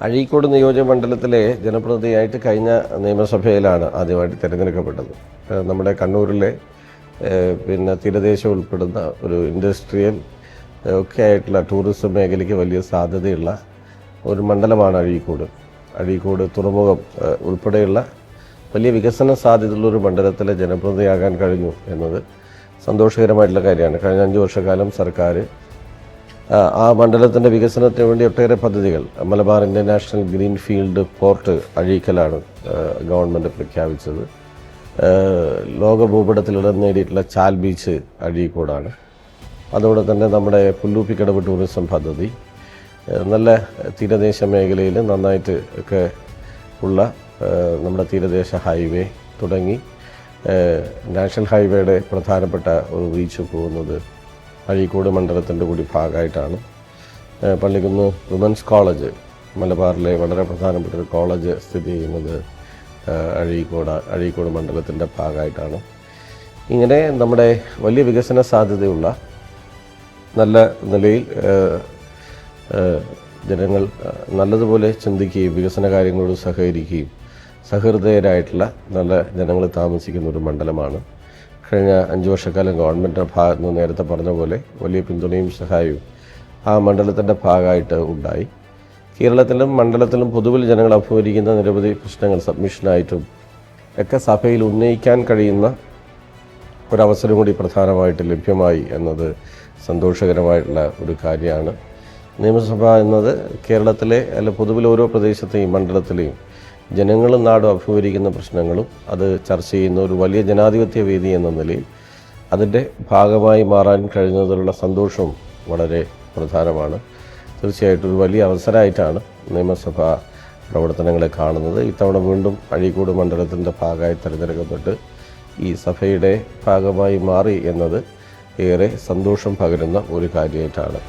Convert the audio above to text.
അഴീക്കോട് നിയോജക മണ്ഡലത്തിലെ ജനപ്രതിനിധിയായിട്ട് കഴിഞ്ഞ നിയമസഭയിലാണ് ആദ്യമായിട്ട് തിരഞ്ഞെടുക്കപ്പെട്ടത്. നമ്മുടെ കണ്ണൂരിലെ തീരദേശം ഉൾപ്പെടുന്ന ഒരു ഇൻഡസ്ട്രിയൽ ഒക്കെ ആയിട്ടുള്ള ടൂറിസം മേഖലയ്ക്ക് വലിയ സാധ്യതയുള്ള ഒരു മണ്ഡലമാണ് അഴീക്കോട്. അഴീക്കോട് തുറമുഖം ഉൾപ്പെടെയുള്ള വലിയ വികസന സാധ്യതയുള്ളൊരു മണ്ഡലത്തിലെ ജനപ്രതിനിധിയാകാൻ കഴിഞ്ഞു എന്നത് സന്തോഷകരമായിട്ടുള്ള കാര്യമാണ്. കഴിഞ്ഞ 5 വർഷക്കാലം സർക്കാർ ആ മണ്ഡലത്തിൻ്റെ വികസനത്തിന് വേണ്ടി ഒട്ടേറെ പദ്ധതികൾ, Malabar international green field port അഴീക്കലാണ് ഗവൺമെൻറ് പ്രഖ്യാപിച്ചത്. ലോക ഭൂപടത്തിൽ ഇടം നേടിയിട്ടുള്ള ചാൽ ബീച്ച് അഴീക്കോടാണ്. അതോടെ തന്നെ നമ്മുടെ പുല്ലൂപ്പിക്കടവ് ടൂറിസം പദ്ധതി, നല്ല തീരദേശ മേഖലയിൽ നന്നായിട്ട് ഒക്കെ ഉള്ള നമ്മുടെ തീരദേശ ഹൈവേ തുടങ്ങി നാഷണൽ ഹൈവേയുടെ പ്രധാനപ്പെട്ട ഒരു റീച്ച് പോകുന്നത് അഴീക്കോട് മണ്ഡലത്തിൻ്റെ കൂടി ഭാഗമായിട്ടാണ്. പള്ളിക്കുന്ന് വിമൻസ് കോളേജ്, മലബാറിലെ വളരെ പ്രധാനപ്പെട്ട ഒരു കോളേജ് സ്ഥിതി ചെയ്യുന്നത് അഴീക്കോട് മണ്ഡലത്തിൻ്റെ ഭാഗമായിട്ടാണ്. ഇങ്ങനെ നമ്മുടെ വലിയ വികസന സാധ്യതയുള്ള നല്ല നിലയിൽ ജനങ്ങൾ നല്ലതുപോലെ ചിന്തിക്കുകയും വികസന കാര്യങ്ങളോട് സഹകരിക്കുകയും സഹൃദയരായിട്ടുള്ള നല്ല ജനങ്ങൾ താമസിക്കുന്ന ഒരു മണ്ഡലമാണ്. കഴിഞ്ഞ 5 വർഷക്കാലം ഗവൺമെൻറ്റിൻ്റെ ഭാഗത്ത് നിന്ന് നേരത്തെ പറഞ്ഞ പോലെ വലിയ പിന്തുണയും സഹായവും ആ മണ്ഡലത്തിൻ്റെ ഭാഗമായിട്ട് ഉണ്ടായി. കേരളത്തിലും മണ്ഡലത്തിലും പൊതുവിൽ ജനങ്ങൾ അഭിമുഖീകരിക്കുന്ന നിരവധി പ്രശ്നങ്ങൾ സബ്മിഷനായിട്ടും ഒക്കെ സഭയിൽ ഉന്നയിക്കാൻ കഴിയുന്ന ഒരവസരം കൂടി പ്രധാനമായിട്ട് ലഭ്യമായി എന്നത് സന്തോഷകരമായിട്ടുള്ള ഒരു കാര്യമാണ്. നിയമസഭ എന്നത് കേരളത്തിലെ പൊതുവിൽ ഓരോ പ്രദേശത്തെയും മണ്ഡലത്തിലെയും ജനങ്ങളും നാടും അഭിമുഖീകരിക്കുന്ന പ്രശ്നങ്ങളും അത് ചർച്ച ചെയ്യുന്ന ഒരു വലിയ ജനാധിപത്യ വേദി എന്ന നിലയിൽ അതിൻ്റെ ഭാഗമായി മാറാൻ കഴിഞ്ഞതിലുള്ള സന്തോഷവും വളരെ പ്രധാനമാണ്. തീർച്ചയായിട്ടും ഒരു വലിയ അവസരമായിട്ടാണ് നിയമസഭാ പ്രവർത്തനങ്ങളെ കാണുന്നത്. ഇത്തവണ വീണ്ടും അഴീക്കോട് മണ്ഡലത്തിൻ്റെ ഭാഗമായി തിരഞ്ഞെടുക്കപ്പെട്ട് ഈ സഭയുടെ ഭാഗമായി മാറി എന്നത് ഏറെ സന്തോഷം പകരുന്ന ഒരു കാര്യമായിട്ടാണ്.